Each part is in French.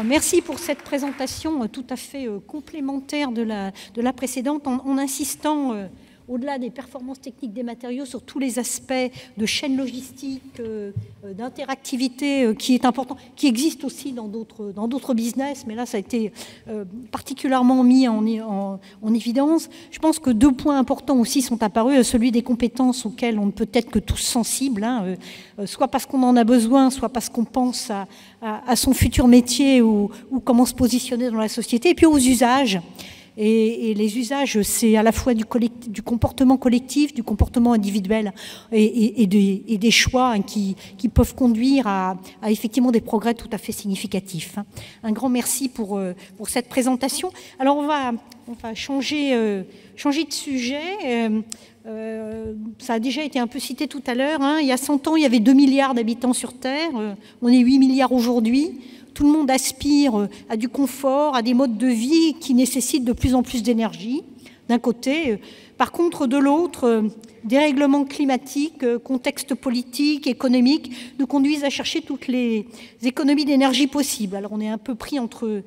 Merci pour cette présentation tout à fait complémentaire de la précédente, en insistant, au-delà des performances techniques des matériaux, sur tous les aspects de chaîne logistique, d'interactivité qui est important, qui existe aussi dans d'autres business, mais là ça a été particulièrement mis en évidence. Je pense que 2 points importants aussi sont apparus, celui des compétences auxquelles on ne peut être que tous sensibles, soit parce qu'on en a besoin, soit parce qu'on pense à son futur métier ou comment se positionner dans la société, et puis aux usages. Et les usages, c'est à la fois du comportement collectif, du comportement individuel et des choix qui peuvent conduire à effectivement des progrès tout à fait significatifs. Un grand merci pour cette présentation. Alors on va changer de sujet. Ça a déjà été un peu cité tout à l'heure. Il y a 100 ans, il y avait 2 milliards d'habitants sur Terre. On est 8 milliards aujourd'hui. Tout le monde aspire à du confort, à des modes de vie qui nécessitent de plus en plus d'énergie, d'un côté. Par contre, de l'autre, dérèglements climatiques, contexte politique, économique, nous conduisent à chercher toutes les économies d'énergie possibles. Alors on est un peu pris entre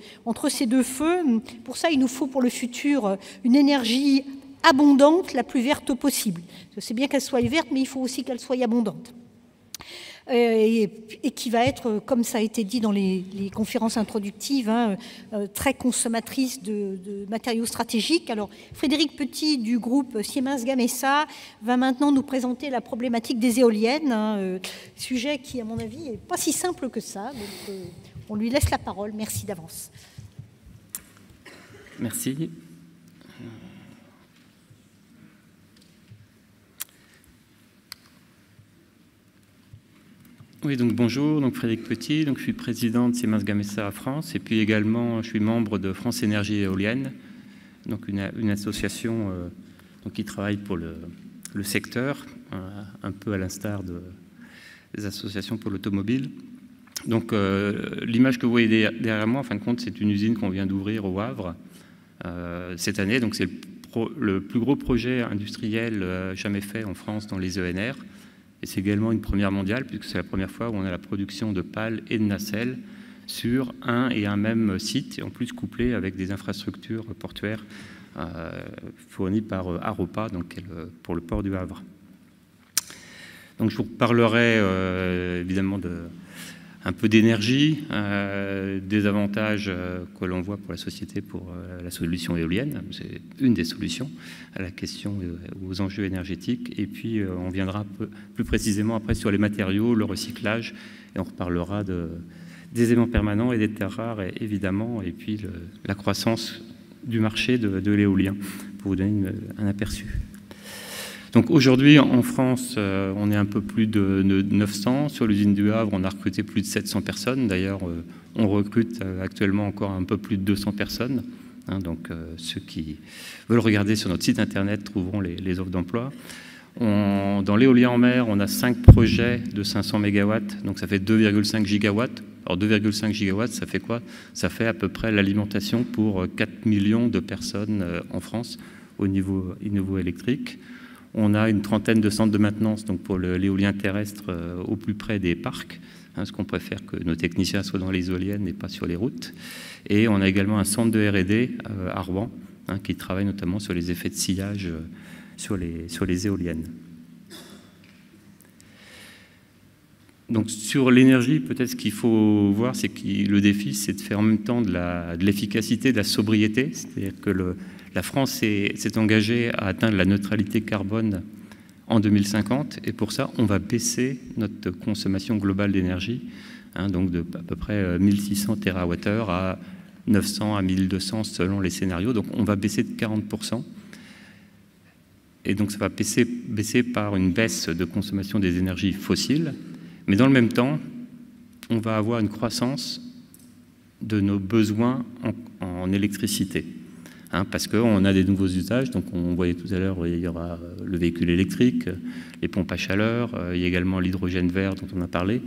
ces 2 feux. Pour ça, il nous faut pour le futur une énergie abondante, la plus verte possible. C'est bien qu'elle soit verte, mais il faut aussi qu'elle soit abondante. Et qui va être, comme ça a été dit dans les conférences introductives, très consommatrice de matériaux stratégiques. Alors, Frédéric Petit du groupe Siemens Gamesa va maintenant nous présenter la problématique des éoliennes, sujet qui, à mon avis, n'est pas si simple que ça. Donc, on lui laisse la parole. Merci d'avance. Merci. Oui, donc bonjour, donc Frédéric Petit, donc je suis président de Siemens Gamesa France et puis également je suis membre de France Énergie Éolienne, donc une association donc, qui travaille pour le secteur, un peu à l'instar des associations pour l'automobile. Donc l'image que vous voyez derrière moi, en fin de compte, c'est une usine qu'on vient d'ouvrir au Havre cette année. Donc c'est le plus gros projet industriel jamais fait en France dans les ENR. Et c'est également une première mondiale, puisque c'est la première fois où on a la production de pales et de nacelles sur un et un même site, et en plus couplé avec des infrastructures portuaires fournies par Aropa, donc pour le port du Havre. Donc je vous parlerai évidemment un peu d'énergie, des avantages que l'on voit pour la société pour la solution éolienne. C'est une des solutions à la question, aux enjeux énergétiques. Et puis, on viendra plus précisément après sur les matériaux, le recyclage, et on reparlera des aimants permanents et des terres rares, évidemment, et puis la croissance du marché de l'éolien, pour vous donner un aperçu. Donc aujourd'hui, en France, on est un peu plus de 900. Sur l'usine du Havre, on a recruté plus de 700 personnes. D'ailleurs, on recrute actuellement encore un peu plus de 200 personnes. Donc ceux qui veulent regarder sur notre site internet trouveront les offres d'emploi. Dans l'éolien en mer, on a 5 projets de 500 MW, donc ça fait 2,5 gigawatts. Alors 2,5 gigawatts, ça fait quoi? Ça fait à peu près l'alimentation pour 4 millions de personnes en France au niveau électrique. On a une trentaine de centres de maintenance donc pour l'éolien terrestre au plus près des parcs, parce qu'on préfère que nos techniciens soient dans les éoliennes et pas sur les routes. Et on a également un centre de R&D à Rouen qui travaille notamment sur les effets de sillage sur les éoliennes. Donc sur l'énergie, peut-être ce qu'il faut voir, c'est que le défi, c'est de faire en même temps de l'efficacité, de la sobriété. C'est-à-dire que la France s'est engagée à atteindre la neutralité carbone en 2050, et pour ça, on va baisser notre consommation globale d'énergie, donc de à peu près 1600 TWh à 900 à 1200 selon les scénarios. Donc on va baisser de 40%. Et donc ça va baisser par une baisse de consommation des énergies fossiles. Mais dans le même temps, on va avoir une croissance de nos besoins en électricité. Parce qu'on a des nouveaux usages. Donc on voyait tout à l'heure, il y aura le véhicule électrique, les pompes à chaleur, il y a également l'hydrogène vert dont on a parlé.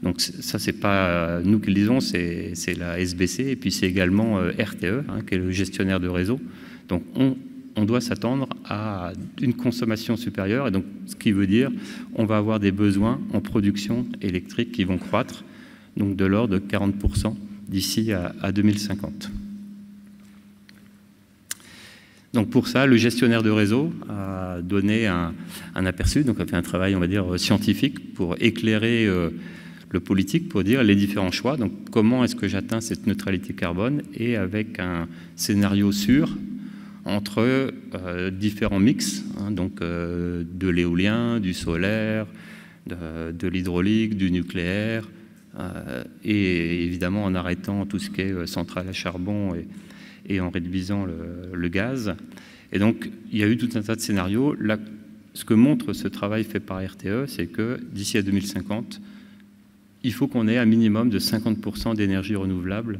Donc ça, c'est pas nous qui le disons, c'est la SBC, et puis c'est également RTE, qui est le gestionnaire de réseau. Donc on doit s'attendre à une consommation supérieure, et donc ce qui veut dire on va avoir des besoins en production électrique qui vont croître, donc de l'ordre de 40% d'ici à 2050. Donc pour ça, le gestionnaire de réseau a donné un aperçu, donc a fait un travail, on va dire, scientifique pour éclairer le politique, pour dire les différents choix. Donc comment est-ce que j'atteins cette neutralité carbone, et avec un scénario sûr entre différents mix, hein, donc de l'éolien, du solaire, de l'hydraulique, du nucléaire, et évidemment en arrêtant tout ce qui est centrale à charbon et en réduisant le gaz. Et donc, il y a eu tout un tas de scénarios. Là, ce que montre ce travail fait par RTE, c'est que d'ici à 2050, il faut qu'on ait un minimum de 50% d'énergie renouvelable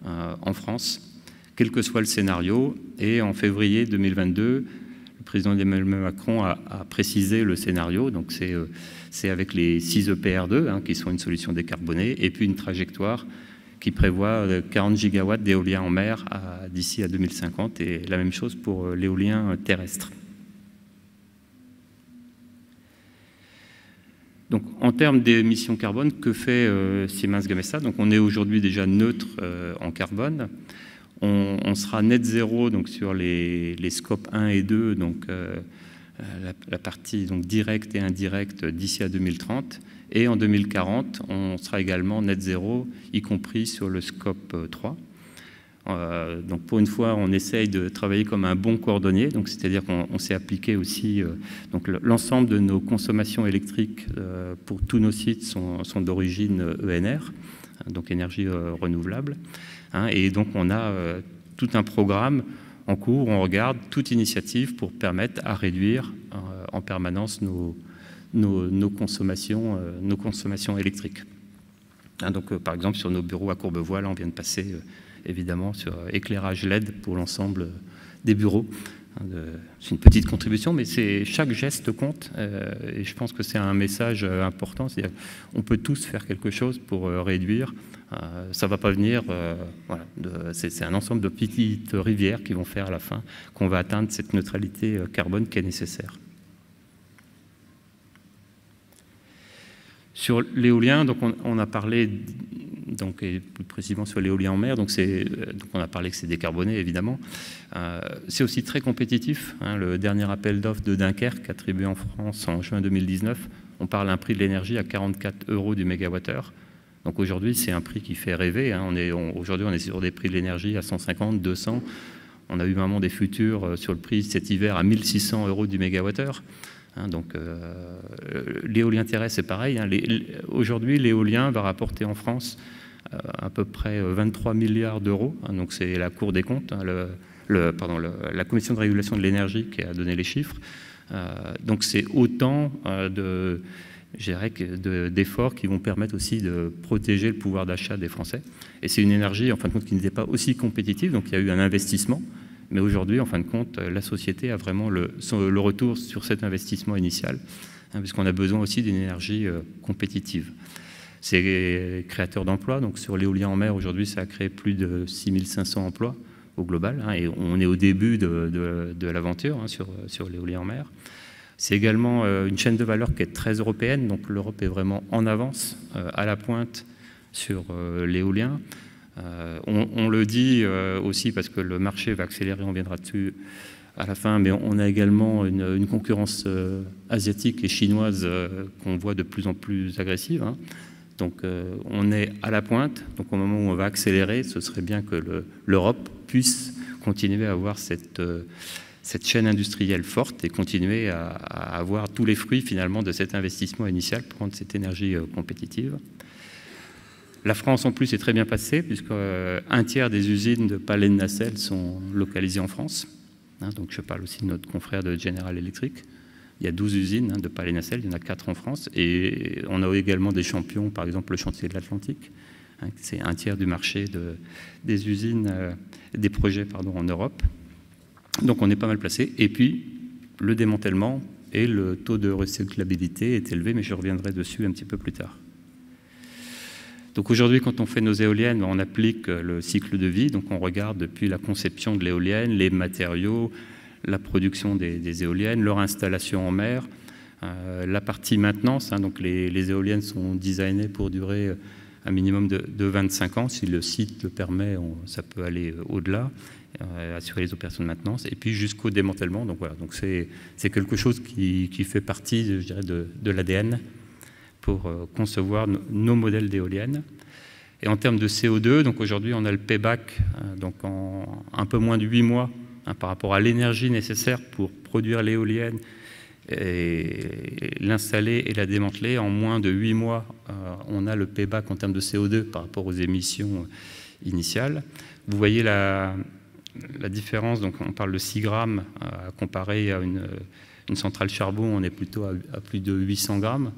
en France, quel que soit le scénario. Et en février 2022, le président Emmanuel Macron a précisé le scénario. Donc, c'est avec les 6 EPR2, hein, qui sont une solution décarbonée, et puis une trajectoire qui prévoit 40 gigawatts d'éolien en mer d'ici à 2050, et la même chose pour l'éolien terrestre. Donc, en termes d'émissions carbone, que fait Siemens Gamesa? Donc, on est aujourd'hui déjà neutre en carbone. On sera net zéro donc, sur les scopes 1 et 2, donc la partie donc, directe et indirecte d'ici à 2030. Et en 2040, on sera également net zéro, y compris sur le scope 3. Donc pour une fois, on essaye de travailler comme un bon cordonnier, donc c'est-à-dire qu'on s'est appliqué aussi, donc l'ensemble de nos consommations électriques pour tous nos sites sont d'origine ENR, donc énergie renouvelable. Hein, et donc on a tout un programme en cours où on regarde toute initiative pour permettre à réduire en permanence nos consommations électriques. Hein, donc, par exemple, sur nos bureaux à Courbevoie, là, on vient de passer évidemment sur éclairage LED pour l'ensemble des bureaux. Hein, c'est une petite contribution, mais chaque geste compte, et je pense que c'est un message important. C'est-à-dire qu'on peut tous faire quelque chose pour réduire. Ça ne va pas venir. Voilà, c'est un ensemble de petites rivières qui vont faire à la fin qu'on va atteindre cette neutralité carbone qui est nécessaire. Sur l'éolien, donc on a parlé, donc, et plus précisément sur l'éolien en mer, donc on a parlé que c'est décarboné, évidemment. C'est aussi très compétitif. Hein, le dernier appel d'offres de Dunkerque, attribué en France en juin 2019, on parle d'un prix de l'énergie à 44 € du mégawattheure. Donc aujourd'hui, c'est un prix qui fait rêver. Hein. Aujourd'hui, on est sur des prix de l'énergie à 150, 200. On a eu vraiment des futurs sur le prix cet hiver à 1600 € du mégawattheure. Hein, donc l'éolien terrestre, c'est pareil. Hein. Aujourd'hui, l'éolien va rapporter en France à peu près 23 milliards d'euros. Hein, donc c'est la Cour des comptes, hein, la Commission de régulation de l'énergie qui a donné les chiffres. Donc c'est autant d'efforts qui vont permettre aussi de protéger le pouvoir d'achat des Français. Et c'est une énergie, en fin de compte, qui n'était pas aussi compétitive. Donc il y a eu un investissement. Mais aujourd'hui, en fin de compte, la société a vraiment le retour sur cet investissement initial, hein, puisqu'on a besoin aussi d'une énergie compétitive. C'est créateur d'emplois. Donc sur l'éolien en mer, aujourd'hui, ça a créé plus de 6500 emplois au global. Hein, et on est au début de l'aventure, hein, sur l'éolien en mer. C'est également une chaîne de valeur qui est très européenne. Donc l'Europe est vraiment en avance, à la pointe sur l'éolien. On le dit aussi parce que le marché va accélérer, on viendra dessus à la fin, mais on a également une concurrence asiatique et chinoise qu'on voit de plus en plus agressive. Hein. Donc on est à la pointe, donc au moment où on va accélérer, ce serait bien que l'Europe puisse continuer à avoir cette chaîne industrielle forte et continuer à avoir tous les fruits finalement de cet investissement initial pour rendre cette énergie compétitive. La France, en plus, est très bien passée, puisque un tiers des usines de palettes de nacelles sont localisées en France. Hein, donc je parle aussi de notre confrère de General Electric. Il y a 12 usines de palettes de nacelles, il y en a 4 en France. Et on a également des champions, par exemple le chantier de l'Atlantique. Hein, c'est un tiers du marché des usines, des projets en Europe. Donc on est pas mal placé. Et puis, le démantèlement et le taux de recyclabilité est élevé, mais je reviendrai dessus un petit peu plus tard. Donc aujourd'hui, quand on fait nos éoliennes, on applique le cycle de vie. Donc on regarde depuis la conception de l'éolienne, les matériaux, la production des éoliennes, leur installation en mer, la partie maintenance. Donc les éoliennes sont designées pour durer un minimum de 25 ans. Si le site le permet, ça peut aller au-delà, assurer les opérations de maintenance, et puis jusqu'au démantèlement. Donc voilà, donc c'est quelque chose qui fait partie, je dirais, de l'ADN pour concevoir nos modèles d'éoliennes. Et en termes de CO2, donc aujourd'hui on a le payback donc en un peu moins de 8 mois par rapport à l'énergie nécessaire pour produire l'éolienne, et l'installer et la démanteler. En moins de 8 mois, on a le payback en termes de CO2 par rapport aux émissions initiales. Vous voyez la différence, donc on parle de 6 grammes comparé à une centrale charbon, on est plutôt à plus de 800 grammes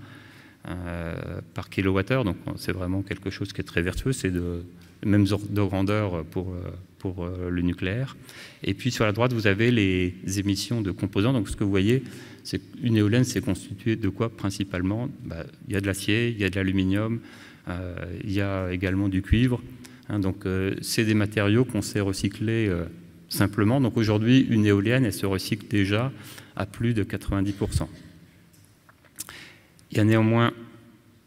par kilowattheure, donc c'est vraiment quelque chose qui est très vertueux, c'est de même ordre de grandeur pour le nucléaire. Et puis sur la droite, vous avez les émissions de composants. Donc ce que vous voyez, c'est qu'une éolienne, c'est constitué de quoi principalement? Il y a de l'acier, il y a de l'aluminium, il y a également du cuivre. Donc c'est des matériaux qu'on sait recycler simplement. Donc aujourd'hui, une éolienne, elle se recycle déjà à plus de 90%. Il y a néanmoins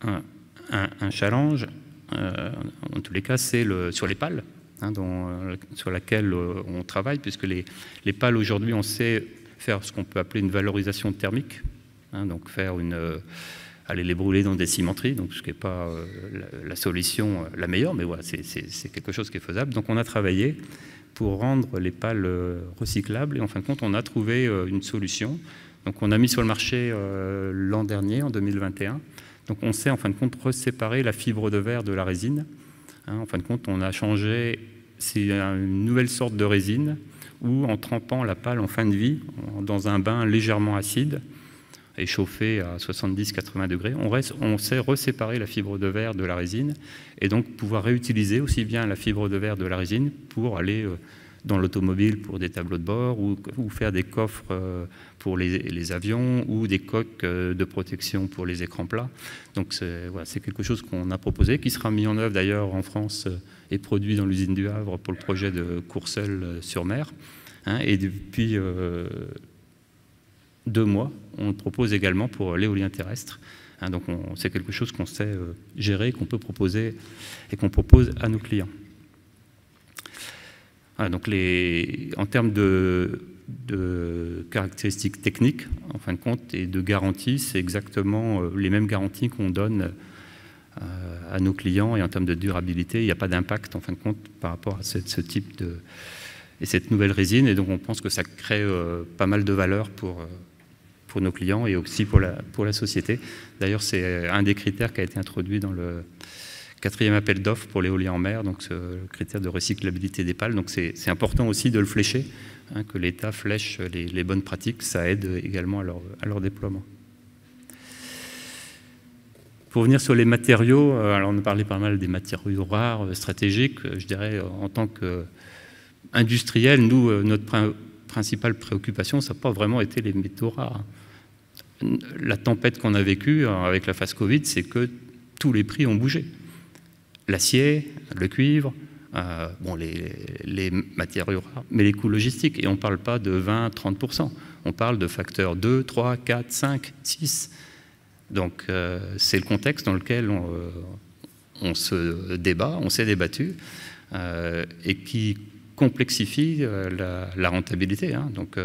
un challenge, en tous les cas, c'est sur les pales, sur laquelle on travaille, puisque les pales aujourd'hui, on sait faire ce qu'on peut appeler une valorisation thermique, donc faire aller les brûler dans des cimenteries, donc ce qui n'est pas la solution la meilleure, mais voilà, c'est quelque chose qui est faisable. Donc on a travaillé pour rendre les pales recyclables, et en fin de compte, on a trouvé une solution. Donc on a mis sur le marché l'an dernier, en 2021. Donc on sait en fin de compte reséparer la fibre de verre de la résine. En fin de compte, on a changé, c'est une nouvelle sorte de résine où en trempant la pale en fin de vie dans un bain légèrement acide et chauffé à 70-80 degrés, on sait reséparer la fibre de verre de la résine et donc pouvoir réutiliser aussi bien la fibre de verre de la résine pour aller dans l'automobile pour des tableaux de bord ou faire des coffres pour les avions ou des coques de protection pour les écrans plats. Donc c'est quelque chose qu'on a proposé, qui sera mis en œuvre d'ailleurs en France et produit dans l'usine du Havre pour le projet de Courseulles-sur-Mer. Et depuis 2 mois, on le propose également pour l'éolien terrestre. Donc c'est quelque chose qu'on sait gérer, qu'on peut proposer et qu'on propose à nos clients. Voilà, donc en termes de caractéristiques techniques, en fin de compte, et de garanties, c'est exactement les mêmes garanties qu'on donne à nos clients, et en termes de durabilité, il n'y a pas d'impact, en fin de compte, par rapport à ce type et cette nouvelle résine, et donc on pense que ça crée pas mal de valeur pour nos clients et aussi pour la société. D'ailleurs, c'est un des critères qui a été introduit dans le 4e appel d'offres pour l'éolien en mer, donc ce critère de recyclabilité des pales. Donc c'est important aussi de le flécher, que l'État flèche les bonnes pratiques, ça aide également à leur déploiement. Pour revenir sur les matériaux, alors on a parlé pas mal des matériaux rares, stratégiques. Je dirais, en tant qu'industriel, nous, notre principale préoccupation, ça n'a pas vraiment été les métaux rares. La tempête qu'on a vécue avec la phase Covid, c'est que tous les prix ont bougé. L'acier, le cuivre, les matériaux rares, mais les coûts logistiques. Et on ne parle pas de 20-30%. On parle de facteurs 2, 3, 4, 5, 6. Donc c'est le contexte dans lequel on se débat, on s'est débattu, et qui complexifie la rentabilité. Donc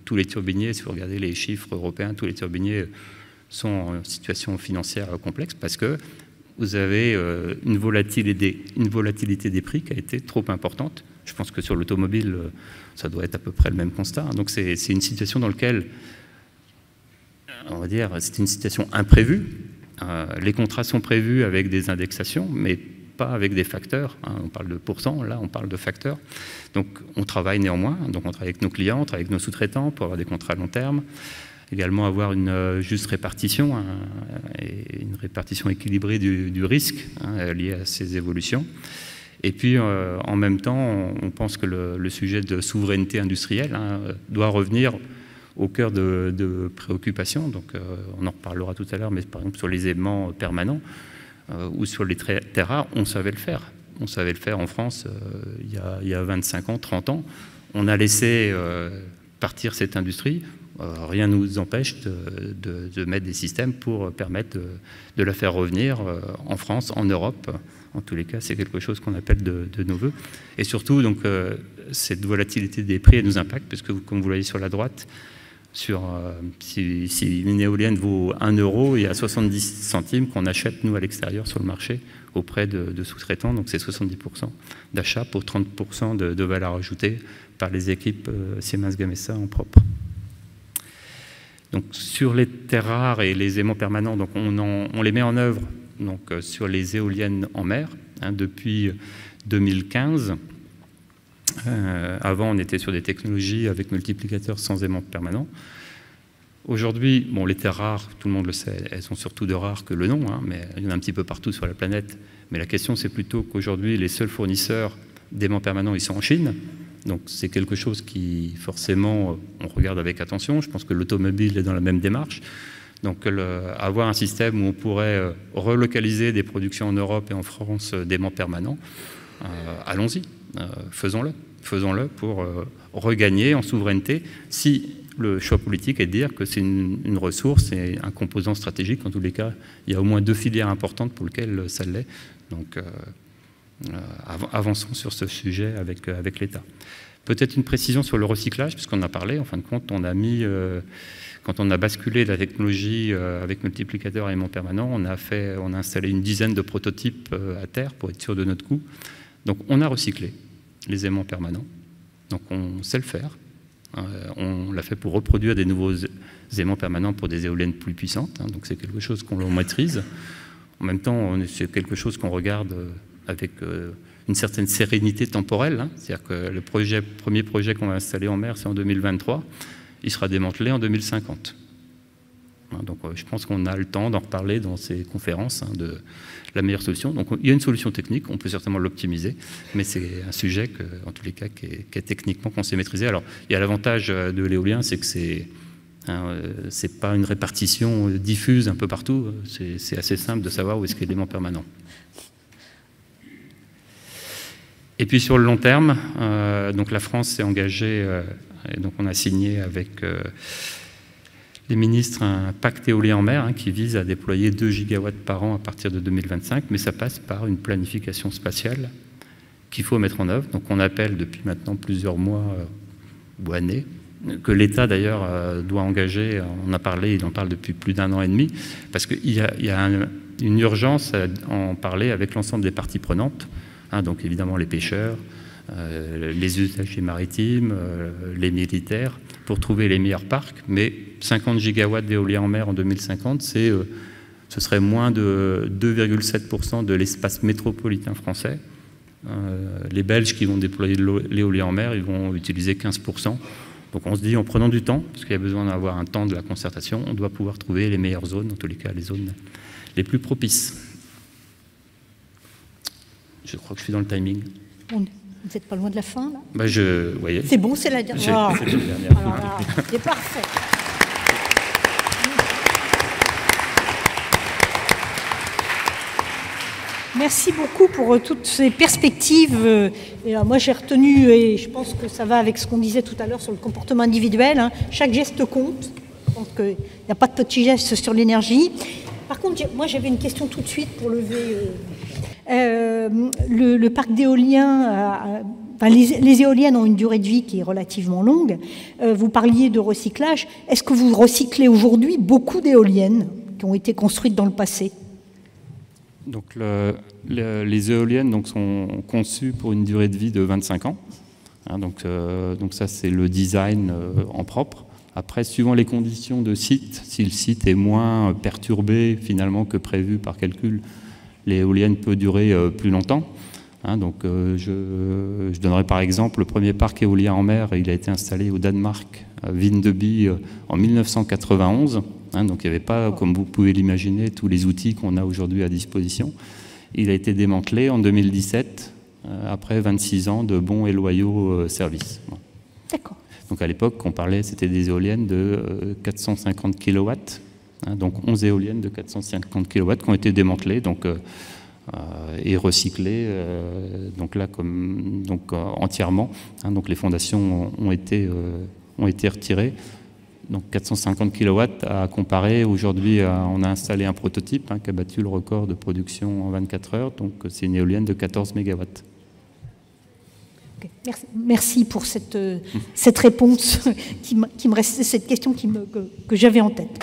tous les turbiniers, si vous regardez les chiffres européens, tous les turbiniers sont en situation financière complexe parce que vous avez une volatilité des prix qui a été trop importante. Je pense que sur l'automobile, ça doit être à peu près le même constat. Donc c'est une situation dans laquelle, on va dire, c'est une situation imprévue. Les contrats sont prévus avec des indexations, mais pas avec des facteurs. On parle de pourcents, là on parle de facteurs. Donc on travaille néanmoins, donc on travaille avec nos clients, on travaille avec nos sous-traitants pour avoir des contrats à long terme. Également avoir une juste répartition, et une répartition équilibrée du risque lié à ces évolutions. Et puis en même temps, on pense que le sujet de souveraineté industrielle doit revenir au cœur de préoccupations. Donc on en reparlera tout à l'heure, mais par exemple sur les aimants permanents ou sur les terres rares, on savait le faire. On savait le faire en France il y a 25 ans, 30 ans. On a laissé partir cette industrie, rien ne nous empêche de mettre des systèmes pour permettre de la faire revenir en France, en Europe. En tous les cas, c'est quelque chose qu'on appelle de nos voeux. Et surtout, donc, cette volatilité des prix elle nous impacte, puisque comme vous le voyez sur la droite, si une éolienne vaut 1 €, il y a 70 centimes qu'on achète, nous, à l'extérieur, sur le marché, auprès de sous-traitants. Donc, c'est 70% d'achat pour 30% de valeur ajoutée par les équipes Siemens Gamesa en propre. Donc, sur les terres rares et les aimants permanents, donc on les met en œuvre donc, sur les éoliennes en mer depuis 2015. Avant, on était sur des technologies avec multiplicateurs sans aimant permanent. Aujourd'hui, bon, les terres rares, tout le monde le sait, elles sont surtout de rares que le nom, mais il y en a un petit peu partout sur la planète. Mais la question, c'est plutôt qu'aujourd'hui, les seuls fournisseurs d'aimants permanents, ils sont en Chine. Donc c'est quelque chose qui, forcément, on regarde avec attention. Je pense que l'automobile est dans la même démarche. Donc avoir un système où on pourrait relocaliser des productions en Europe et en France d'aimants permanents, allons-y, faisons-le. Faisons-le pour regagner en souveraineté si le choix politique est de dire que c'est une ressource et un composant stratégique. En tous les cas, il y a au moins 2 filières importantes pour lesquelles ça l'est. Donc avançons sur ce sujet avec l'État. Peut-être une précision sur le recyclage, puisqu'on a parlé. En fin de compte, on a mis, quand on a basculé la technologie avec multiplicateur et aimant permanent, on a installé une dizaine de prototypes à terre pour être sûr de notre coût. Donc on a recyclé les aimants permanents. Donc on sait le faire. On l'a fait pour reproduire des nouveaux aimants permanents pour des éoliennes plus puissantes. Donc c'est quelque chose qu'on maîtrise. En même temps, c'est quelque chose qu'on regarde avec une certaine sérénité temporelle. C'est-à-dire que le premier projet qu'on va installer en mer, c'est en 2023. Il sera démantelé en 2050. Donc je pense qu'on a le temps d'en reparler dans ces conférences de la meilleure solution. Donc il y a une solution technique, on peut certainement l'optimiser, mais c'est un sujet, en tous les cas, qui est techniquement qu'on sait maîtriser. Alors il y a l'avantage de l'éolien, c'est que c'est pas une répartition diffuse un peu partout, c'est assez simple de savoir où est-ce qu'il y a l'élément permanent. Et puis sur le long terme, donc la France s'est engagée, et donc on a signé avec les ministres un pacte éolien en mer qui vise à déployer 2 gigawatts par an à partir de 2025, mais ça passe par une planification spatiale qu'il faut mettre en œuvre. Donc on appelle depuis maintenant plusieurs mois ou années, que l'État d'ailleurs doit engager, on a parlé, il en parle depuis plus d'1 an et demi, parce qu'il y a une urgence à en parler avec l'ensemble des parties prenantes, donc évidemment les pêcheurs, les usagers maritimes, les militaires, pour trouver les meilleurs parcs. Mais 50 gigawatts d'éolien en mer en 2050, ce serait moins de 2,7% de l'espace métropolitain français. Les Belges qui vont déployer l'éolien en mer, ils vont utiliser 15%. Donc on se dit, en prenant du temps, parce qu'il y a besoin d'avoir un temps de la concertation, on doit pouvoir trouver les meilleures zones, en tous les cas les zones les plus propices. Je crois que je suis dans le timing. Vous n'êtes pas loin de la fin, là? Voyez. C'est bon, c'est la dernière. C'est la dernière. Alors là, c'est parfait. Merci beaucoup pour toutes ces perspectives. Et moi, j'ai retenu, et je pense que ça va avec ce qu'on disait tout à l'heure sur le comportement individuel. Chaque geste compte. Donc, il n'y a pas de petit geste sur l'énergie. Par contre, moi, j'avais une question tout de suite pour lever... le parc d'éolien, les éoliennes ont une durée de vie qui est relativement longue. Vous parliez de recyclage. Est-ce que vous recyclez aujourd'hui beaucoup d'éoliennes qui ont été construites dans le passé? Donc les éoliennes sont conçues pour une durée de vie de 25 ans. Donc ça, c'est le design en propre. Après, suivant les conditions de site, si le site est moins perturbé finalement que prévu par calcul, l'éolienne peut durer plus longtemps. Donc je donnerai par exemple le premier parc éolien en mer, il a été installé au Danemark, à Vindeby, en 1991. Donc il n'y avait pas, comme vous pouvez l'imaginer, tous les outils qu'on a aujourd'hui à disposition. Il a été démantelé en 2017, après 26 ans de bons et loyaux services. D'accord. Donc à l'époque, on parlait, c'était des éoliennes de 450 kW. Donc 11 éoliennes de 450 kW qui ont été démantelées et recyclées donc là entièrement. Donc les fondations ont été ont été retirés. Donc 450 kW à comparer. Aujourd'hui, on a installé un prototype qui a battu le record de production en 24 heures. Donc c'est une éolienne de 14 MW. Okay. Merci pour cette réponse, cette question que j'avais en tête.